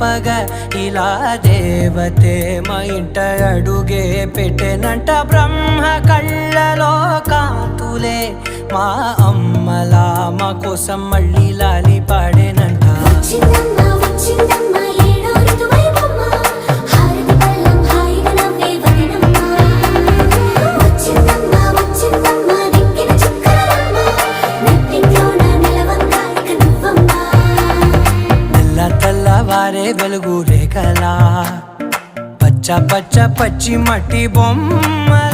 చెప్పగా ఇలా దేవతే మా ఇంట అడుగే పెట్టెనంట బ్రహ్మ కళ్ళలో కాంతులే మా అమ్మలా మా కోసం మళ్ళీ లాలి పాడేనంట తెల్లవారే వెలుగు రేఖలా పచ్చ పచ్చి మట్టి బొమ్మలా